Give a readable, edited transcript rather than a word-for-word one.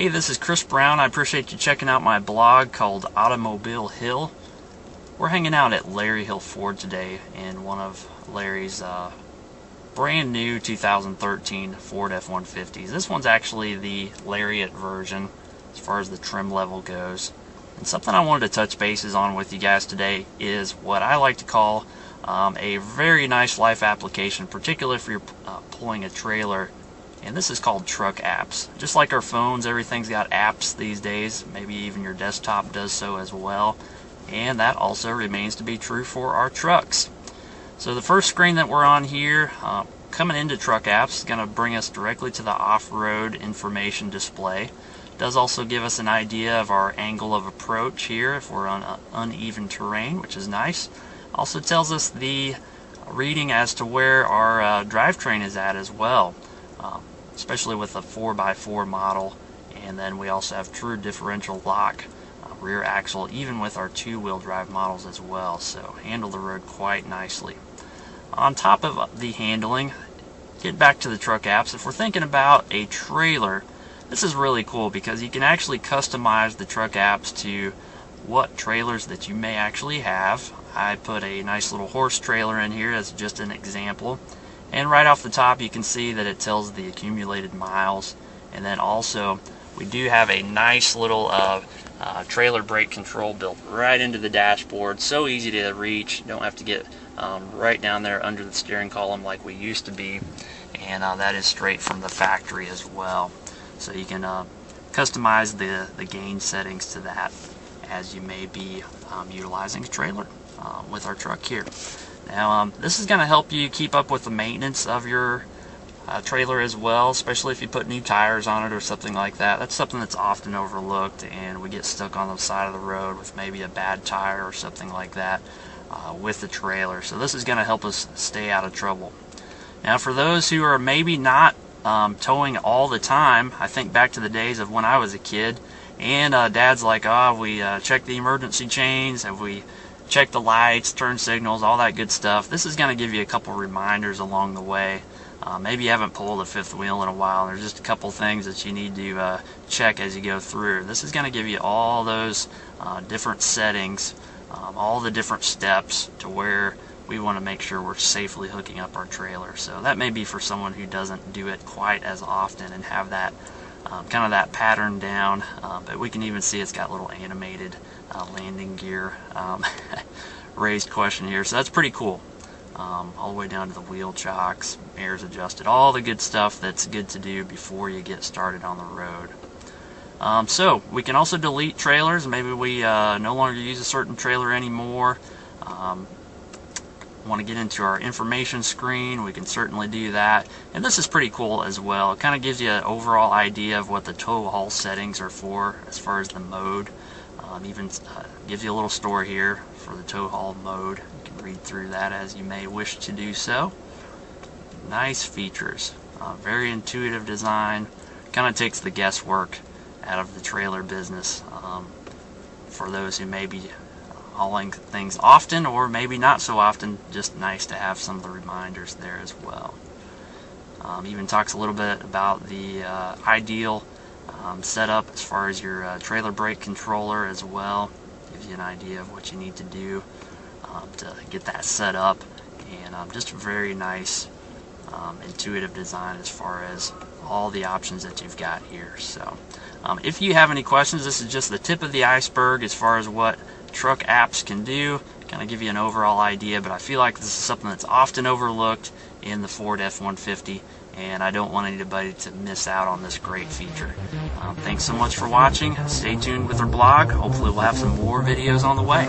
Hey, this is Chris Brown. I appreciate you checking out my blog called Automobile Hill. We're hanging out at Larry Hill Ford today in one of Larry's brand new 2013 Ford F-150s. This one's actually the Lariat version as far as the trim level goes. And something I wanted to touch bases on with you guys today is what I like to call a very nice life application, particularly if you're pulling a trailer. And this is called truck apps. Just like our phones, everything's got apps these days. Maybe even your desktop does so as well. And that also remains to be true for our trucks. So the first screen that we're on here, coming into truck apps, is going to bring us directly to the off-road information display. It does also give us an idea of our angle of approach here if we're on uneven terrain, which is nice. Also tells us the reading as to where our drivetrain is at as well. Especially with a 4x4 model, and then we also have true differential lock rear axle, even with our two-wheel drive models as well, so handle the road quite nicely. On top of the handling, get back to the truck apps. If we're thinking about a trailer, this is really cool because you can actually customize the truck apps to what trailers that you may actually have. I put a nice little horse trailer in here as just an example. And right off the top you can see that it tells the accumulated miles, and then also we do have a nice little trailer brake control built right into the dashboard. So easy to reach, don't have to get right down there under the steering column like we used to be, and that is straight from the factory as well. So you can customize the gain settings to that as you may be utilizing a trailer with our truck here. Now this is going to help you keep up with the maintenance of your trailer as well, especially if you put new tires on it or something like that. That's something that's often overlooked, and we get stuck on the side of the road with maybe a bad tire or something like that with the trailer. So this is going to help us stay out of trouble. Now for those who are maybe not towing all the time, I think back to the days of when I was a kid, and Dad's like, oh, we check the emergency chains, have we check the lights, turn signals, all that good stuff. This is going to give you a couple reminders along the way. Maybe you haven't pulled a fifth wheel in a while, and there's just a couple things that you need to check as you go through. This is going to give you all those different settings, all the different steps to where we want to make sure we're safely hooking up our trailer. So that may be for someone who doesn't do it quite as often and have that kind of that pattern down, but we can even see it's got little animated landing gear raised question here, so that's pretty cool. All the way down to the wheel chocks, mirrors adjusted, all the good stuff that's good to do before you get started on the road. So we can also delete trailers. Maybe we no longer use a certain trailer anymore. Want to get into our information screen, we can certainly do that. And this is pretty cool as well. It kind of gives you an overall idea of what the tow haul settings are for as far as the mode. Even gives you a little story here for the tow haul mode. You can read through that as you may wish to do so. Nice features, very intuitive design. Kind of takes the guesswork out of the trailer business for those who may be hauling things often or maybe not so often. Just nice to have some of the reminders there as well. Even talks a little bit about the ideal setup as far as your trailer brake controller as well. Gives you an idea of what you need to do to get that set up, and just a very nice intuitive design as far as all the options that you've got here. So if you have any questions, this is just the tip of the iceberg as far as what truck apps can do. Kind of give you an overall idea, but I feel like this is something that's often overlooked in the Ford F-150, and I don't want anybody to miss out on this great feature. Thanks so much for watching. Stay tuned with our blog. Hopefully we'll have some more videos on the way.